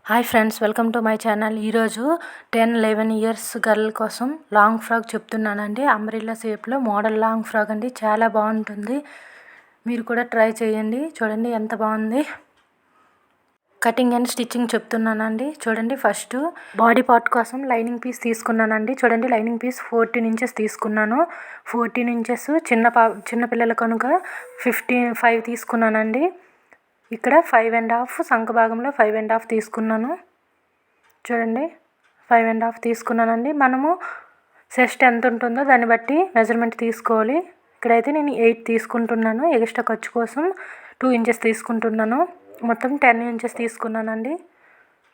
Hi friends, welcome to my channel. ఈరోజు 10-11 years girl కోసం long frock చెప్తున్నానండి. Umbrella షేప్లో మోడల్ లాంగ్ ఫ్రాక్ అండి. చాలా బాగుంటుంది, మీరు కూడా ట్రై చేయండి. చూడండి ఎంత బాగుంది. కటింగ్ అండ్ స్టిచ్చింగ్ చెప్తున్నానండి. చూడండి, ఫస్ట్ బాడీ పార్ట్ కోసం లైనింగ్ పీస్ తీసుకున్నానండి. చూడండి, లైనింగ్ పీస్ 14 ఇంచెస్ తీసుకున్నాను. 14 ఇంచెస్ చిన్న పిల్లల కనుక 5 తీసుకున్నానండి. ఇక్కడ 5.5 సంఖ భాగంలో 5.5 తీసుకున్నాను. చూడండి, 5.5 తీసుకున్నానండి. మనము చెస్ట్ ఎంత ఉంటుందో దాన్ని బట్టి మెజర్మెంట్ తీసుకోవాలి. ఇక్కడైతే నేను 8 తీసుకుంటున్నాను. ఎక్స్ట్రా ఖర్చు కోసం 2 ఇంచెస్ తీసుకుంటున్నాను. మొత్తం 10 ఇంచెస్ తీసుకున్నానండి.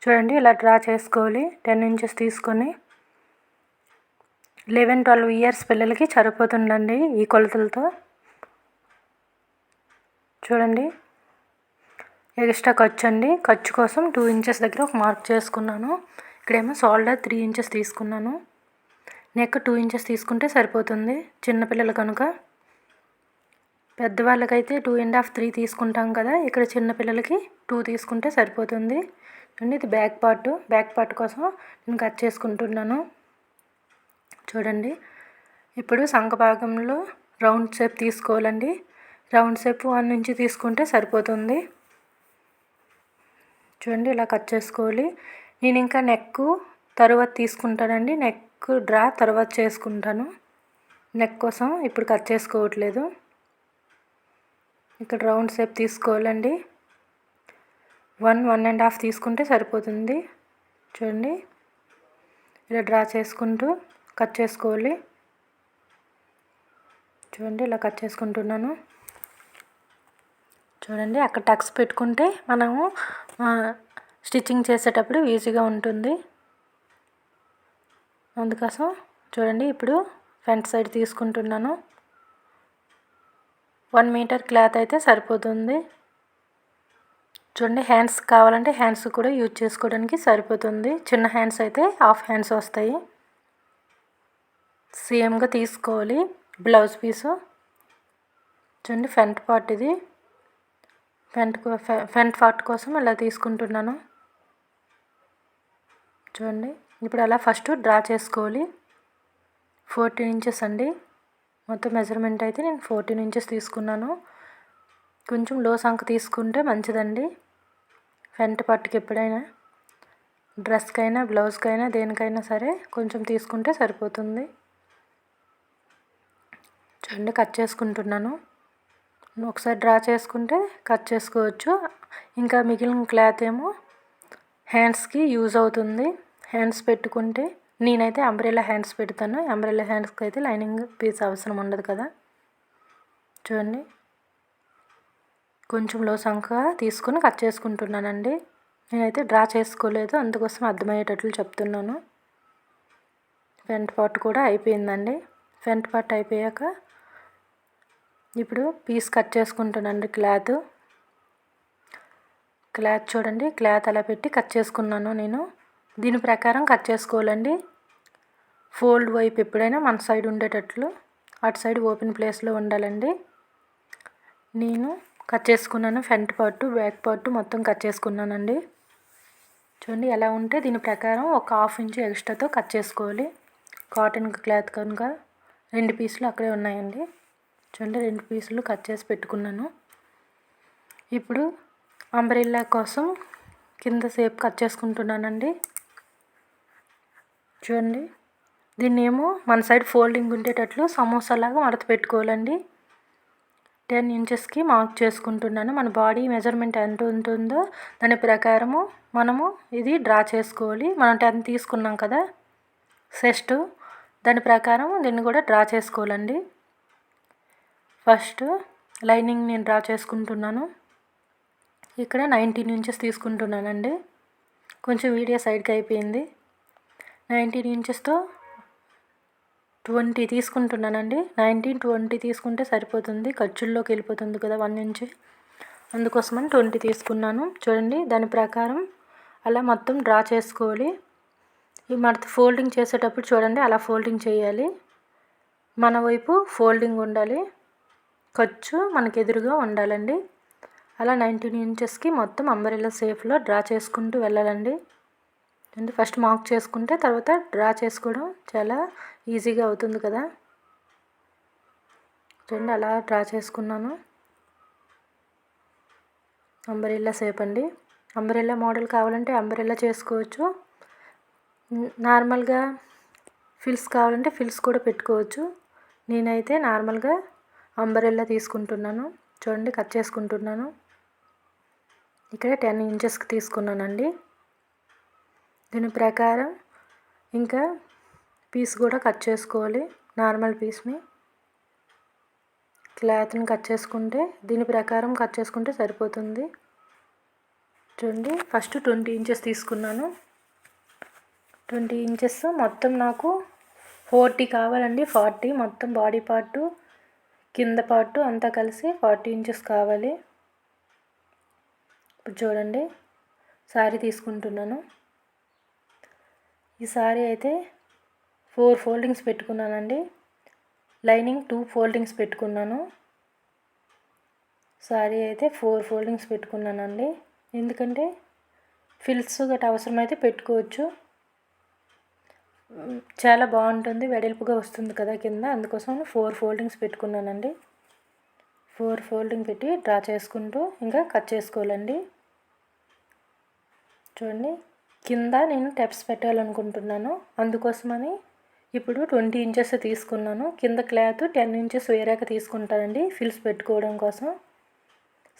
చూడండి, ఇలా డ్రా చేసుకోవాలి. 10 ఇంచెస్ తీసుకొని 11-12 ఇయర్స్ పిల్లలకి సరిపోతుందండి ఈ కొలతలతో. చూడండి, ఎక్స్ట్రా ఖర్చు అండి. ఖర్చు కోసం 2 ఇంచెస్ దగ్గర ఒక మార్క్ చేసుకున్నాను. ఇక్కడేమో షోల్డర్ 3 ఇంచెస్ తీసుకున్నాను. నెక్ 2 ఇంచెస్ తీసుకుంటే సరిపోతుంది చిన్నపిల్లలు కనుక. పెద్దవాళ్ళకైతే 2.5, 3 తీసుకుంటాం కదా. ఇక్కడ చిన్నపిల్లలకి 2 తీసుకుంటే సరిపోతుంది. చూడండి, ఇది బ్యాక్ పార్ట్ కోసం నేను కట్ చేసుకుంటున్నాను. చూడండి, ఇప్పుడు సంఖ భాగంలో రౌండ్ షేప్ తీసుకోవాలండి. రౌండ్ షేప్ 1 ఇంచ్ తీసుకుంటే సరిపోతుంది. చూడండి, ఇలా కట్ చేసుకోవాలి. నేను ఇంకా నెక్ తర్వాత తీసుకుంటానండి. నెక్ డ్రా తర్వాత చేసుకుంటాను. నెక్ కోసం ఇప్పుడు కట్ చేసుకోవట్లేదు. ఇక్కడ రౌండ్ షేప్ తీసుకోవాలండి. 1.5 తీసుకుంటే సరిపోతుంది. చూడండి, ఇలా డ్రా చేసుకుంటూ కట్ చేసుకోవాలి. చూడండి, ఇలా కట్ చేసుకుంటున్నాను. చూడండి, అక్కడ టక్స్ పెట్టుకుంటే మనము స్టిచ్చింగ్ చేసేటప్పుడు ఈజీగా ఉంటుంది. అందుకోసం చూడండి, ఇప్పుడు ఫ్రంట్ సైడ్ తీసుకుంటున్నాను. 1 మీటర్ క్లాత్ అయితే సరిపోతుంది. చూడండి, హ్యాండ్స్ కావాలంటే హ్యాండ్స్ కూడా యూజ్ చేసుకోవడానికి సరిపోతుంది. చిన్న హ్యాండ్స్ అయితే హాఫ్ హ్యాండ్స్ వస్తాయి. సేమ్గా తీసుకోవాలి బ్లౌజ్ పీసు. చూడండి, ఫ్రంట్ పార్ట్ ఇది. ఫ్రంట్ పార్ట్ కోసం ఇలా తీసుకుంటున్నాను. చూడండి, ఇప్పుడు అలా ఫస్ట్ డ్రా చేసుకోవాలి. 14 ఇంచెస్ అండి. మొత్తం మెజర్మెంట్ అయితే నేను 14 ఇంచెస్ తీసుకున్నాను. కొంచెం లో సంఖ తీసుకుంటే మంచిదండి. ఫ్రంట్ పార్ట్కి ఎప్పుడైనా డ్రెస్కైనా బ్లౌజ్కైనా దేనికైనా సరే కొంచెం తీసుకుంటే సరిపోతుంది. చూడండి, కట్ చేసుకుంటున్నాను. ఒకసారి డ్రా చేసుకుంటే కట్ చేసుకోవచ్చు. ఇంకా మిగిలిన క్లాత్ ఏమో హ్యాండ్స్కి యూజ్ అవుతుంది. హ్యాండ్స్ పెట్టుకుంటే నేనైతే అంబ్రెల్లా హ్యాండ్స్ పెడతాను. అంబ్రెల్లా హ్యాండ్స్కి అయితే లైనింగ్ పీస్ అవసరం ఉండదు కదా. చూడండి, కొంచెం లో సంఖ తీసుకొని కట్ చేసుకుంటున్నానండి. నేనైతే డ్రా చేసుకోలేదు, అందుకోసం అర్థమయ్యేటట్లు చెప్తున్నాను. ఫ్రంట్ పార్ట్ కూడా అయిపోయిందండి. ఫ్రంట్ పార్ట్ అయిపోయాక ఇప్పుడు పీస్ కట్ చేసుకుంటానండి. క్లాత్ చూడండి, క్లాత్ అలా పెట్టి కట్ చేసుకున్నాను నేను. దీని ప్రకారం కట్ చేసుకోవాలండి. ఫోల్డ్ వైపు ఎప్పుడైనా మన సైడ్ ఉండేటట్లు, అటు సైడ్ ఓపెన్ ప్లేస్లో ఉండాలండి. నేను కట్ చేసుకున్నాను. ఫ్రంట్ పార్ట్ బ్యాక్ పార్ట్ మొత్తం కట్ చేసుకున్నానండి. చూడండి, ఎలా ఉంటే దీని ప్రకారం ఒక 1/2 ఇంచ్ ఎక్స్ట్రాతో కట్ చేసుకోవాలి. కాటన్ క్లాత్ కనుక 2 పీసులు అక్కడే ఉన్నాయండి. చూడండి, 2 పీసులు కట్ చేసి పెట్టుకున్నాను. ఇప్పుడు అంబ్రెల్లా కోసం కింద షేప్ కట్ చేసుకుంటున్నానండి. చూడండి, దీన్ని ఏమో మన సైడ్ ఫోల్డింగ్ ఉండేటట్లు సమోసాలాగా మడత పెట్టుకోవాలండి. 10 ఇంచెస్కి మార్క్ చేసుకుంటున్నాను. మన బాడీ మెజర్మెంట్ ఎంత ఉంటుందో దాని ప్రకారము మనము ఇది డ్రా చేసుకోవాలి. మనం 10 తీసుకున్నాం కదా చెస్ట్, దాని ప్రకారం దీన్ని కూడా డ్రా చేసుకోవాలండి. ఫస్ట్ లైనింగ్ నేను డ్రా చేసుకుంటున్నాను. ఇక్కడ 19 ఇంచెస్ తీసుకుంటున్నానండి. కొంచెం వీడియో సైడ్కి అయిపోయింది. 19 ఇంచెస్తో 20 తీసుకుంటున్నానండి. 19, 20 తీసుకుంటే సరిపోతుంది. ఖర్చుల్లోకి వెళ్ళిపోతుంది కదా 1 ఇంచ్, అందుకోసమని 20 తీసుకున్నాను. చూడండి, దాని ప్రకారం అలా మొత్తం డ్రా చేసుకోవాలి. ఈ మడత ఫోల్డింగ్ చేసేటప్పుడు చూడండి, అలా ఫోల్డింగ్ చేయాలి. మన వైపు ఫోల్డింగ్ ఉండాలి. ఖర్చు మనకు ఎదురుగా ఉండాలండి. అలా 19 ఇంచెస్కి మొత్తం అంబ్రెల్లా షేప్లో డ్రా చేసుకుంటూ వెళ్ళాలండి. అంటే ఫస్ట్ మార్క్ చేసుకుంటే తర్వాత డ్రా చేసుకోవడం చాలా ఈజీగా అవుతుంది కదా. చూడండి అలా డ్రా చేసుకున్నాను. అంబ్రెల్లా షేప్ అండి. అంబ్రెల్లా మోడల్ కావాలంటే అంబ్రెల్లా చేసుకోవచ్చు. నార్మల్గా ఫిల్స్ కావాలంటే ఫిల్స్ కూడా పెట్టుకోవచ్చు. నేనైతే నార్మల్గా అంబ్రెల్లా తీసుకుంటున్నాను. చూడండి కట్ చేసుకుంటున్నాను. ఇక్కడ 10 ఇంచెస్కి తీసుకున్నానండి. దీని ప్రకారం ఇంకా పీస్ కూడా కట్ చేసుకోవాలి. నార్మల్ పీస్ని క్లాత్ని కట్ చేసుకుంటే దీని ప్రకారం కట్ చేసుకుంటే సరిపోతుంది. చూడండి ఫస్ట్ 20 ఇంచెస్ తీసుకున్నాను. 20 ఇంచెస్ మొత్తం నాకు 40 కావాలండి. 40 మొత్తం బాడీ పార్టు కింద పార్టు అంతా కలిసి 40 ఇంచెస్ కావాలి. ఇప్పుడు చూడండి శారీ తీసుకుంటున్నాను. ఈ శారీ అయితే 4 ఫోల్డింగ్స్ పెట్టుకున్నానండి. లైనింగ్ 2 ఫోల్డింగ్స్ పెట్టుకున్నాను. శారీ అయితే 4 ఫోల్డింగ్స్ పెట్టుకున్నానండి. ఎందుకంటే ఫిల్స్ గట్రా అవసరమైతే పెట్టుకోవచ్చు. చాలా బాగుంటుంది, వెడల్పుగా వస్తుంది కదా కింద, అందుకోసం 4 ఫోల్డింగ్స్ పెట్టుకున్నానండి. 4 ఫోల్డింగ్ పెట్టి డ్రా చేసుకుంటూ ఇంకా కట్ చేసుకోవాలండి. చూడండి కింద నేను టెప్స్ పెట్టాలనుకుంటున్నాను. అందుకోసమని ఇప్పుడు 20 ఇంచెస్ తీసుకున్నాను. కింద క్లాత్ 10 ఇంచెస్ వేరేగా తీసుకుంటానండి ఫిల్స్ పెట్టుకోవడం కోసం.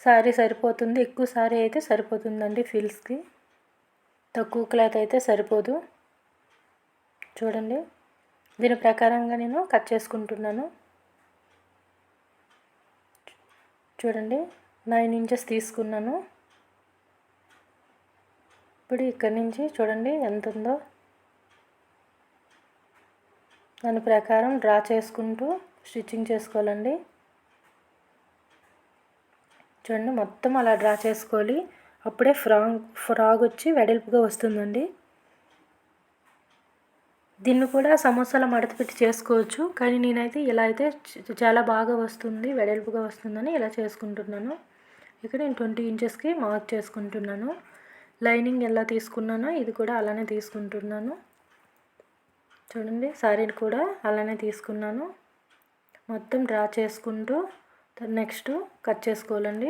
శారీ సరిపోతుంది, ఎక్కువ శారీ అయితే సరిపోతుందండి ఫిల్స్కి, తక్కువ క్లాత్ అయితే సరిపోదు. చూడండి దీని ప్రకారంగా నేను కట్ చేసుకుంటున్నాను. చూడండి 9 ఇంచెస్ తీసుకున్నాను. ఇప్పుడు ఇక్కడి నుంచి చూడండి ఎంత ఉందో, దాని ప్రకారం డ్రా చేసుకుంటూ స్టిచ్చింగ్ చేసుకోవాలండి. చూడండి మొత్తం అలా డ్రా చేసుకోవాలి. అప్పుడే ఫ్రాక్ వచ్చి వెడల్పుగా వస్తుందండి. దీన్ని కూడా సమోసాల మడత పెట్టి చేసుకోవచ్చు, కానీ నేనైతే ఇలా అయితే చాలా బాగా వస్తుంది, వెడల్పుగా వస్తుందని ఇలా చేసుకుంటున్నాను. ఇక్కడ నేను 20 ఇంచెస్కి మార్క్ చేసుకుంటున్నాను. లైనింగ్ ఎలా తీసుకున్నానో ఇది కూడా అలానే తీసుకుంటున్నాను. చూడండి శారీని కూడా అలానే తీసుకున్నాను. మొత్తం డ్రా చేసుకుంటూ నెక్స్ట్ కట్ చేసుకోవాలండి.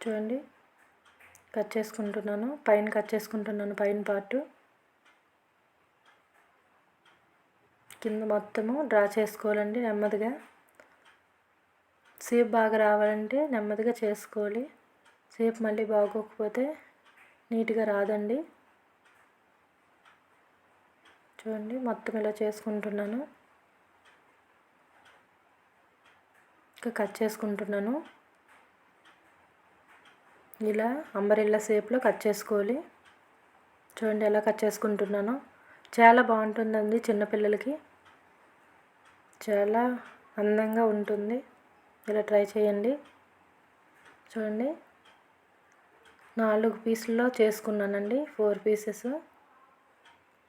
చూడండి కట్ చేసుకుంటున్నాను, పైన కట్ చేసుకుంటున్నాను, పైన పార్టు కింద మొత్తము డ్రా చేసుకోవాలండి. నెమ్మదిగా షేప్ బాగా రావాలంటే నెమ్మదిగా చేసుకోవాలి. షేప్ మళ్ళీ బాగోకపోతే నీట్గా రాదండి. చూడండి మొత్తం ఇలా చేసుకుంటున్నాను. ఇంకా కట్ చేసుకుంటున్నాను. ఇలా అంబ్రెల్లా షేప్లో కట్ చేసుకోవాలి. చూడండి ఎలా కట్ చేసుకుంటున్నాను. చాలా బాగుంటుందండి, చిన్నపిల్లలకి చాలా అందంగా ఉంటుంది. ఇలా ట్రై చేయండి. చూడండి 4 పీసుల్లో చేసుకున్నానండి, 4 పీసెస్.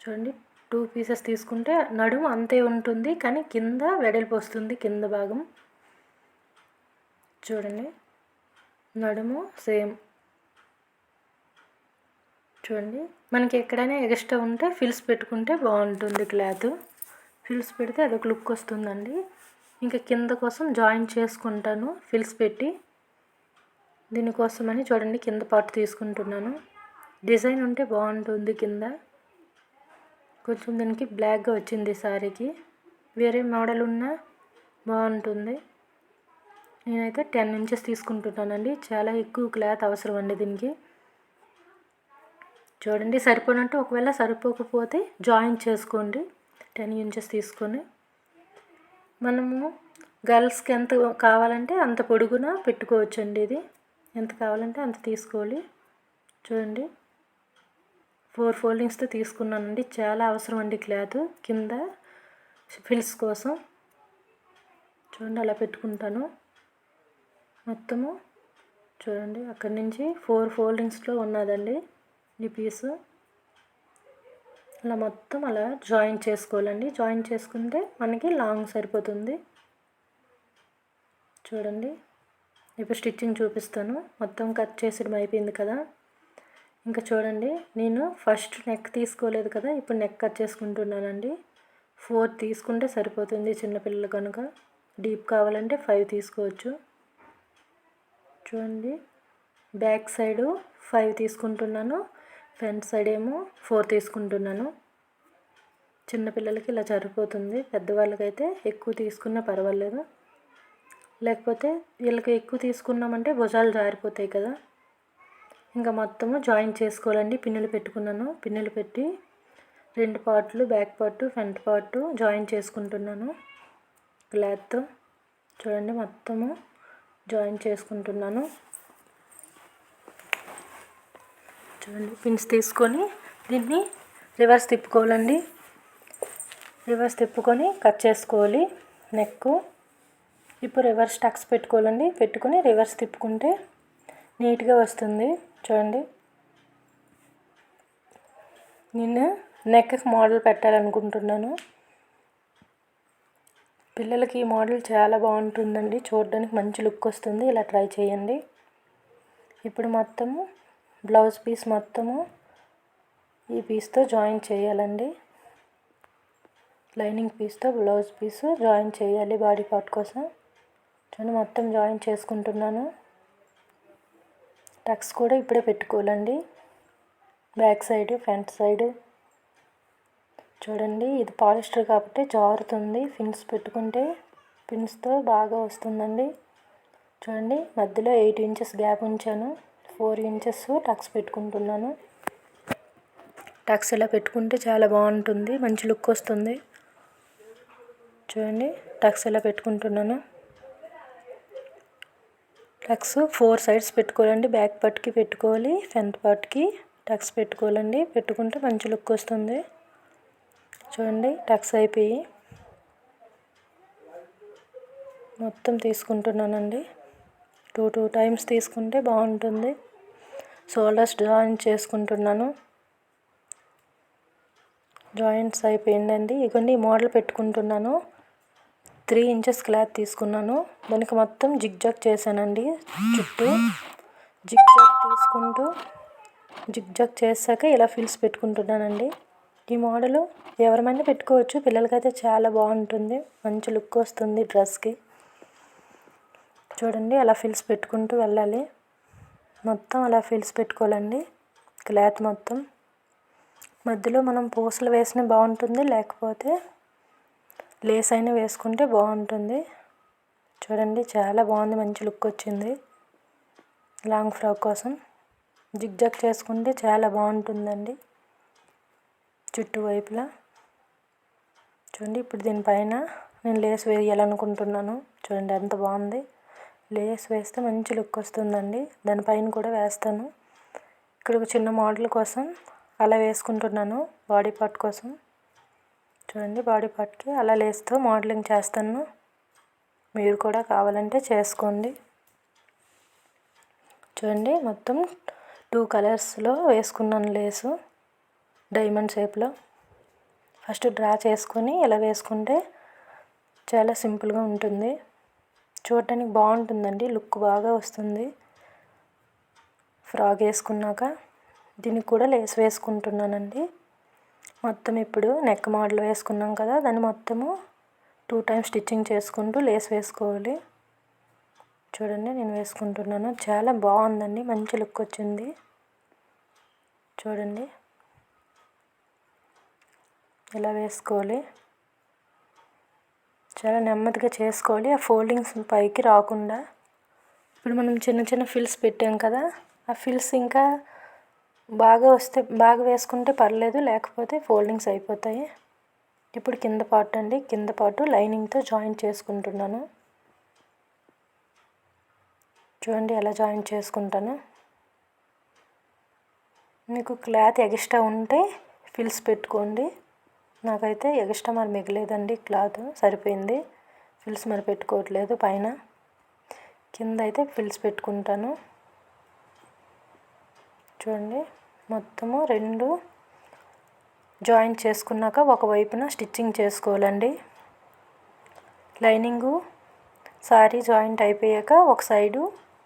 చూడండి 2 పీసెస్ తీసుకుంటే నడుము అంతే ఉంటుంది, కానీ కింద వెడల్పు వస్తుంది కింద భాగం. చూడండి నడుము సేమ్. చూడండి మనకి ఎక్కడైనా ఎక్స్ట్రా ఉంటే ఫిల్స్ పెట్టుకుంటే బాగుంటుంది. క్లాత్ ఫిల్స్ పెడితే అదొక లుక్ వస్తుందండి. ఇంకా కింద కోసం జాయిన్ చేసుకుంటాను ఫిల్స్ పెట్టి. దీనికోసమని చూడండి కింద పార్ట్ తీసుకుంటున్నాను. డిజైన్ ఉంటే బాగుంటుంది కింద. కొంచెం దీనికి బ్లాక్గా వచ్చింది శారీకి, వేరే మోడల్ ఉన్నా బాగుంటుంది. నేనైతే 10 ఇంచెస్ తీసుకుంటున్నానండి. చాలా ఎక్కువ క్లాత్ అవసరం అండి దీనికి. చూడండి సరిపోనట్టు, ఒకవేళ సరిపోకపోతే జాయిన్ చేసుకోండి. 10 ఇంచెస్ తీసుకొని మనము గర్ల్స్కి ఎంత కావాలంటే అంత పొడుగున పెట్టుకోవచ్చండి. ఇది ఎంత కావాలంటే అంత తీసుకోవాలి. చూడండి 4 ఫోల్డింగ్స్తో తీసుకున్నానండి. చాలా అవసరం అండి క్లాత్ కింద ఫిల్స్ కోసం. చూడండి అలా పెట్టుకుంటాను మొత్తము. చూడండి అక్కడి నుంచి 4 ఫోల్డింగ్స్లో ఉన్నదండి ఈ పీసు. అలా మొత్తం అలా జాయిన్ చేసుకోవాలండి. జాయిన్ చేసుకుంటే మనకి లాంగ్ సరిపోతుంది. చూడండి ఇప్పుడు స్టిచ్చింగ్ చూపిస్తాను. మొత్తం కట్ చేసడం అయిపోయింది కదా. ఇంకా చూడండి, నేను ఫస్ట్ నెక్ తీసుకోలేదు కదా, ఇప్పుడు నెక్ కట్ చేసుకుంటున్నానండి. 4 తీసుకుంటే సరిపోతుంది చిన్నపిల్లలు కనుక. డీప్ కావాలంటే 5 తీసుకోవచ్చు. చూడండి, బ్యాక్ సైడు 5 తీసుకుంటున్నాను, ఫ్రంట్ సైడ్ ఏమో 4 తీసుకుంటున్నాను. చిన్నపిల్లలకి ఇలా సరిపోతుంది. పెద్దవాళ్ళకైతే ఎక్కువ తీసుకున్నా పర్వాలేదు. లేకపోతే వీళ్ళకి ఎక్కువ తీసుకున్నామంటే భుజాలు జారిపోతాయి కదా. ఇంకా మొత్తము జాయిన్ చేసుకోవాలండి. పిన్నులు పెట్టుకున్నాను. పిన్నులు పెట్టి 2 పార్ట్లు, back part, front part join చేసుకుంటున్నాను క్లాత్తో. చూడండి, మొత్తము జాయిన్ చేసుకుంటున్నాను. చూడండి, పిన్స్ తీసుకొని దీన్ని రివర్స్ తిప్పుకోవాలండి. రివర్స్ తిప్పుకొని కట్ చేసుకోవాలి నెక్. ఇప్పుడు రివర్స్ టక్స్ పెట్టుకోవాలండి. పెట్టుకొని రివర్స్ తిప్పుకుంటే నీట్గా వస్తుంది. చూడండి, నేను నెక్కి మోడల్ పెట్టాలనుకుంటున్నాను. పిల్లలకి ఈ మోడల్ చాలా బాగుంటుందండి. చూడడానికి మంచి లుక్ వస్తుంది. ఇలా ట్రై చేయండి. ఇప్పుడు మొత్తము బ్లౌజ్ పీస్ మొత్తము ఈ పీస్తో జాయిన్ చేయాలండి. లైనింగ్ పీస్తో బ్లౌజ్ పీసు జాయిన్ చేయాలి బాడీ పార్ట్ కోసం. చూడండి, మొత్తం జాయిన్ చేసుకుంటున్నాను. టక్స్ కూడా ఇప్పుడే పెట్టుకోవాలండి. Back side, front side. చూడండి, ఇది పాలిస్టర్ కాబట్టి జారుతుంది. పిన్స్ పెట్టుకుంటే పిన్స్తో బాగా వస్తుందండి. చూడండి, మధ్యలో 8 ఇంచెస్ గ్యాప్ ఉంచాను. 4 ఇంచెస్ టక్స్ పెట్టుకుంటున్నాను. టక్స్ ఇలా పెట్టుకుంటే చాలా బాగుంటుంది, మంచి లుక్ వస్తుంది. చూడండి, టక్స్ ఇలా పెట్టుకుంటున్నాను. టక్స్ 4 సైడ్స్ పెట్టుకోవాలండి. బ్యాక్ పార్ట్కి పెట్టుకోవాలి, ఫ్రంట్ పార్ట్కి టక్స్ పెట్టుకోవాలండి. పెట్టుకుంటే మంచి లుక్ వస్తుంది. చూడండి, టక్స్ అయిపోయి మొత్తం తీసుకుంటున్నానండి. 2 టైమ్స్ తీసుకుంటే బాగుంటుంది. షోల్డర్స్ జాయిన్ చేసుకుంటున్నాను. జాయింట్స్ అయిపోయిందండి. ఇదిగోండి, ఈ మోడల్ పెట్టుకుంటున్నాను. 3 ఇంచెస్ క్లాత్ తీసుకున్నాను. దానికి మొత్తం జిగ్జాగ్ చేశానండి. చుట్టూ జిగ్జాగ్ తీసుకుంటూ జిగ్జాగ్ చేశాక ఇలా ఫిల్స్ పెట్టుకుంటున్నానండి. ఈ మోడలు ఎవరైనా పెట్టుకోవచ్చు. పిల్లలకైతే చాలా బాగుంటుంది, మంచి లుక్ వస్తుంది డ్రెస్కి. చూడండి, అలా ఫిల్స్ పెట్టుకుంటూ వెళ్ళాలి. మొత్తం అలా ఫిల్స్ పెట్టుకోవాలండి క్లాత్ మొత్తం. మధ్యలో మనం పూసలు వేసినా బాగుంటుంది, లేకపోతే లేస్ అయినా వేసుకుంటే బాగుంటుంది. చూడండి, చాలా బాగుంది, మంచి లుక్ వచ్చింది. లాంగ్ ఫ్రాక్ కోసం జిగ్జాగ్ చేసుకుంటే చాలా బాగుంటుందండి చుట్టూ వైపులా. చూడండి, ఇప్పుడు దీనిపైన నేను లేస్ వేయాలనుకుంటున్నాను. చూడండి, ఎంత బాగుంది. లేస్ వేస్తే మంచి లుక్ వస్తుందండి. దానిపైన కూడా వేస్తాను. ఇక్కడ ఒక చిన్న మోడల్ కోసం అలా వేసుకుంటున్నాను, బాడీ పార్ట్ కోసం. చూడండి, బాడీ పార్ట్కి అలా లేస్తో మోడలింగ్ చేస్తాను. మీరు కూడా కావాలంటే చేసుకోండి. చూడండి, మొత్తం 2 కలర్స్లో వేసుకున్నాను లేసు, డైమండ్ షేప్లో. ఫస్ట్ డ్రా చేసుకొని ఇలా వేసుకుంటే చాలా సింపుల్గా ఉంటుంది. చూడటానికి బాగుంటుందండి, లుక్ బాగా వస్తుంది. ఫ్రాక్ వేసుకున్నాక దీనికి కూడా లేస్ వేసుకుంటున్నానండి. మొత్తం ఇప్పుడు నెక్ మోడల్ వేసుకున్నాం కదా, దాన్ని మొత్తము 2 టైమ్స్ స్టిచ్చింగ్ చేసుకుంటూ లేస్ వేసుకోవాలి. చూడండి, నేను వేసుకుంటున్నాను. చాలా బాగుందండి, మంచి లుక్ వచ్చింది. చూడండి, ఇలా వేసుకోవాలి. చాలా నెమ్మదిగా చేసుకోవాలి, ఆ ఫోల్డింగ్స్ పైకి రాకుండా. ఇప్పుడు మనం చిన్న చిన్న ఫిల్స్ పెట్టాం కదా, ఆ ఫిల్స్ ఇంకా బాగా వేసుకుంటే పర్లేదు, లేకపోతే ఫోల్డింగ్స్ అయిపోతాయి. ఇప్పుడు కింద పార్ట్ అండి, కింద పార్ట్ లైనింగ్తో జాయిన్ చేసుకుంటున్నాను. చూడండి, ఎలా జాయిన్ చేసుకుంటాను. మీకు క్లాత్ ఎక్స్ట్రా ఉంటే ఫిల్స్ పెట్టుకోండి. నాకైతే ఎక్స్ట్రా మరి మిగలేదండి, క్లాత్ సరిపోయింది. ఫిల్స్ మరి పెట్టుకోవట్లేదు పైన. కింద అయితే ఫిల్స్ పెట్టుకుంటాను. చూడండి, మొత్తము 2 జాయిన్ చేసుకున్నాక ఒకవైపున స్టిచ్చింగ్ చేసుకోవాలండి. లైనింగు సారీ జాయింట్ అయిపోయాక ఒక సైడు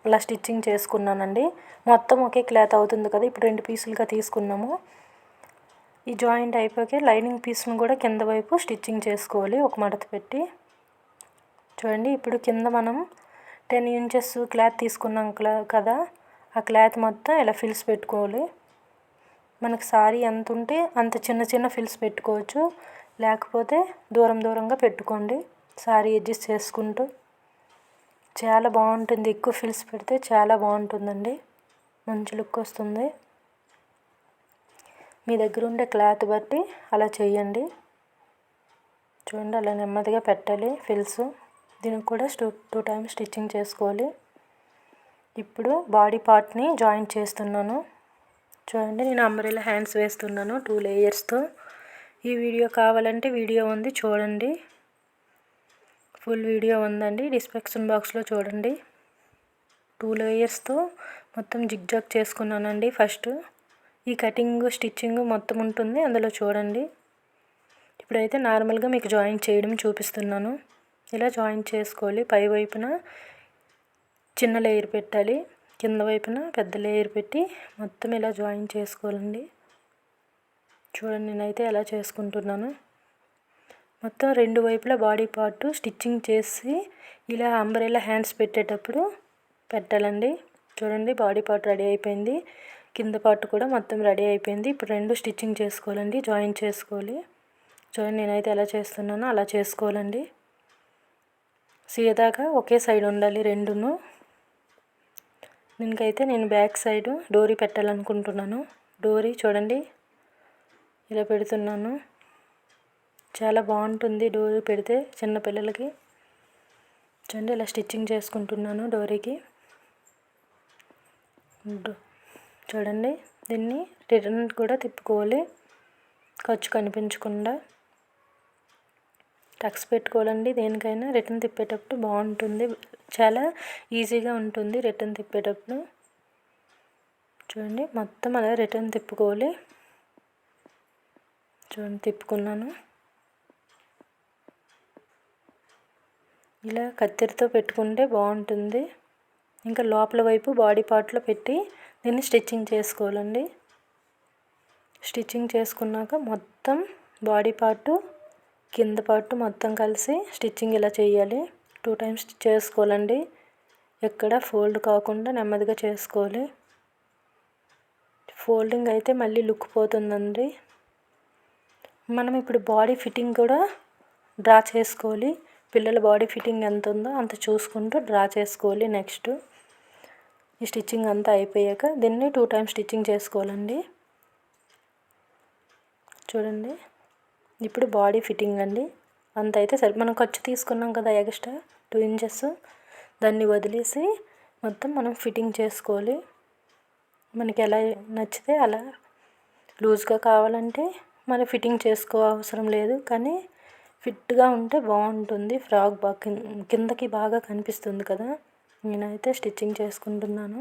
అలా స్టిచ్చింగ్ చేసుకున్నానండి. మొత్తం ఒకే క్లాత్ అవుతుంది కదా. ఇప్పుడు 2 పీసులుగా తీసుకున్నాము. ఈ జాయింట్ అయిపోయాక లైనింగ్ పీస్ను కూడా కింద వైపు స్టిచ్చింగ్ చేసుకోవాలి ఒక మడత పెట్టి. చూడండి, ఇప్పుడు కింద మనం 10 ఇంచెస్ క్లాత్ తీసుకున్నాం కదా, ఆ క్లాత్ మొత్తం ఇలా ఫిల్స్ పెట్టుకోవాలి. మనకు సారీ ఎంత ఉంటే అంత చిన్న చిన్న ఫిల్స్ పెట్టుకోవచ్చు, లేకపోతే దూరంగా పెట్టుకోండి సారీ అడ్జస్ట్ చేసుకుంటూ. చాలా బాగుంటుంది, ఎక్కువ ఫిల్స్ పెడితే చాలా బాగుంటుందండి, మంచి లుక్ వస్తుంది. మీ దగ్గర ఉండే క్లాత్ బట్టి అలా చేయండి. చూడండి, అలా నెమ్మదిగా పెట్టాలి ఫిల్స్. దీనికి కూడా 2 టైమ్స్ స్టిచ్చింగ్ చేసుకోవాలి. ఇప్పుడు బాడీ పార్ట్ని జాయింట్ చేస్తున్నాను. చూడండి, నేను అంబ్రెల్లా హ్యాండ్స్ వేస్తున్నాను 2 లేయర్స్తో. ఈ వీడియో కావాలంటే వీడియో ఉంది చూడండి, ఫుల్ వీడియో ఉందండి, డిస్క్రిప్షన్ బాక్స్లో చూడండి. 2 లేయర్స్తో మొత్తం జిగ్జాగ్ చేసుకున్నానండి. ఫస్ట్ ఈ కటింగ్ స్టిచ్చింగ్ మొత్తం ఉంటుంది, అందులో చూడండి. ఇప్పుడైతే నార్మల్గా మీకు జాయింట్ చేయడం చూపిస్తున్నాను. ఇలా జాయింట్ చేసుకోవాలి. పై వైపున చిన్న లేయర్ పెట్టాలి, కింద వైపున పెద్ద లేయర్ పెట్టి మొత్తం ఇలా జాయింట్ చేసుకోవాలండి. చూడండి, నేనైతే ఎలా చేసుకుంటున్నాను. మొత్తం 2 వైపులా బాడీ పార్ట్ స్టిచ్చింగ్ చేసి ఇలా అంబ్రెల్లా హ్యాండ్స్ పెట్టేటప్పుడు పెట్టాలండి. చూడండి, బాడీ పార్ట్ రెడీ అయిపోయింది, కింద పార్ట్ కూడా మొత్తం రెడీ అయిపోయింది. ఇప్పుడు 2 స్టిచ్చింగ్ చేసుకోవాలండి, జాయింట్ చేసుకోవాలి. చూడండి, నేనైతే ఎలా చేస్తున్నానో అలా చేసుకోవాలండి. సీదాగా ఒకే సైడ్ ఉండాలి రెండును. దీనికైతే నేను బ్యాక్ సైడ్ డోరీ పెట్టాలనుకుంటున్నాను. డోరీ చూడండి ఇలా పెడుతున్నాను. చాలా బాగుంటుంది డోరీ పెడితే చిన్నపిల్లలకి. చూడండి, ఇలా స్టిచ్చింగ్ చేసుకుంటున్నాను డోరీకి. చూడండి, దీన్ని రిటర్న్ కూడా తిప్పుకోవాలి, ఖర్చు కనిపించకుండా. టక్స్ పెట్టుకోవాలండి దేనికైనా. రిటర్న్ తిప్పేటప్పుడు బాగుంటుంది, చాలా ఈజీగా ఉంటుంది రిటర్న్ తిప్పేటప్పుడు. చూడండి, మొత్తం అలా రిటర్న్ తిప్పుకోవాలి. చూడండి, తిప్పుకున్నాను. ఇలా కత్తెరతో పెట్టుకుంటే బాగుంటుంది. ఇంకా లోపల వైపు బాడీ పార్ట్లో పెట్టి దీన్ని స్టిచ్చింగ్ చేసుకోవాలండి. స్టిచ్చింగ్ చేసుకున్నాక మొత్తం బాడీ పార్టు కింద పార్ట్ మొత్తం కలిసి స్టిచ్చింగ్ ఇలా చేయాలి. 2 టైమ్స్ చేసుకోవాలండి, ఎక్కడ ఫోల్డ్ కాకుండా నెమ్మదిగా చేసుకోవాలి. ఫోల్డింగ్ అయితే మళ్ళీ లుక్ పోతుందండి. మనం ఇప్పుడు బాడీ ఫిట్టింగ్ కూడా డ్రా చేసుకోవాలి. పిల్లల బాడీ ఫిట్టింగ్ ఎంత ఉందో అంత చూసుకుంటూ డ్రా చేసుకోవాలి. నెక్స్ట్ ఈ స్టిచ్చింగ్ అంతా అయిపోయాక దీన్ని 2 టైమ్స్ స్టిచ్చింగ్ చేసుకోవాలండి. చూడండి, ఇప్పుడు బాడీ ఫిట్టింగ్ అండి. అంత అయితే సరే. మనం ఖర్చు తీసుకున్నాం కదా ఎక్స్ట్రా 2 ఇంచెస్, దాన్ని వదిలేసి మొత్తం మనం ఫిట్టింగ్ చేసుకోవాలి. మనకి ఎలా నచ్చితే అలా, లూజ్గా కావాలంటే మనం ఫిట్టింగ్ చేసుకో అవసరం లేదు, కానీ ఫిట్గా ఉంటే బాగుంటుంది. ఫ్రాక్ బాగా కిందకి బాగా కనిపిస్తుంది కదా. నేనైతే స్టిచ్చింగ్ చేసుకుంటున్నాను.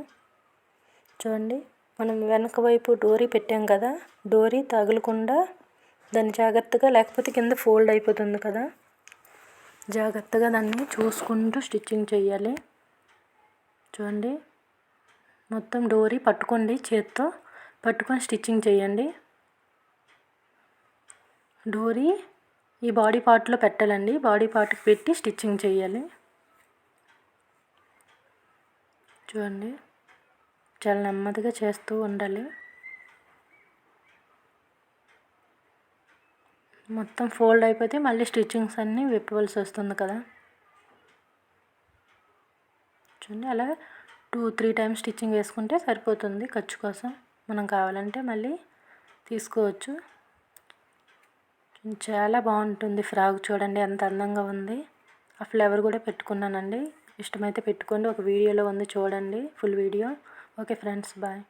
చూడండి, మనం వెనక వైపు డోరీ పెట్టాం కదా, డోరీ తగలకుండా దాన్ని జాగ్రత్తగా, లేకపోతే కింద ఫోల్డ్ అయిపోతుంది కదా, జాగ్రత్తగా దాన్ని చూసుకుంటూ స్టిచ్చింగ్ చేయాలి. చూడండి, మొత్తం డోరీ పట్టుకోండి, చేత్తో పట్టుకొని స్టిచ్చింగ్ చేయండి. డోరీ ఈ బాడీ పార్ట్లో పెట్టాలండి, బాడీ పార్ట్కి పెట్టి స్టిచ్చింగ్ చేయాలి. చూడండి, చాలా నెమ్మదిగా చేస్తూ ఉండాలి. మొత్తం ఫోల్డ్ అయిపోతే మళ్ళీ స్టిచ్చింగ్స్ అన్నీ విప్పవలసి వస్తుంది కదా. చూడండి, అలా 2-3 టైమ్స్ స్టిచ్చింగ్ వేసుకుంటే సరిపోతుంది. ఖర్చు కోసం మనం కావాలంటే మళ్ళీ తీసుకోవచ్చు. చాలా బాగుంటుంది ఫ్రాక్. చూడండి ఎంత అందంగా ఉంది. ఆ ఫ్లవర్ కూడా పెట్టుకున్నానండి. ఇష్టమైతే పెట్టుకోండి, ఒక వీడియోలో ఉంది చూడండి full video. Okay friends, bye.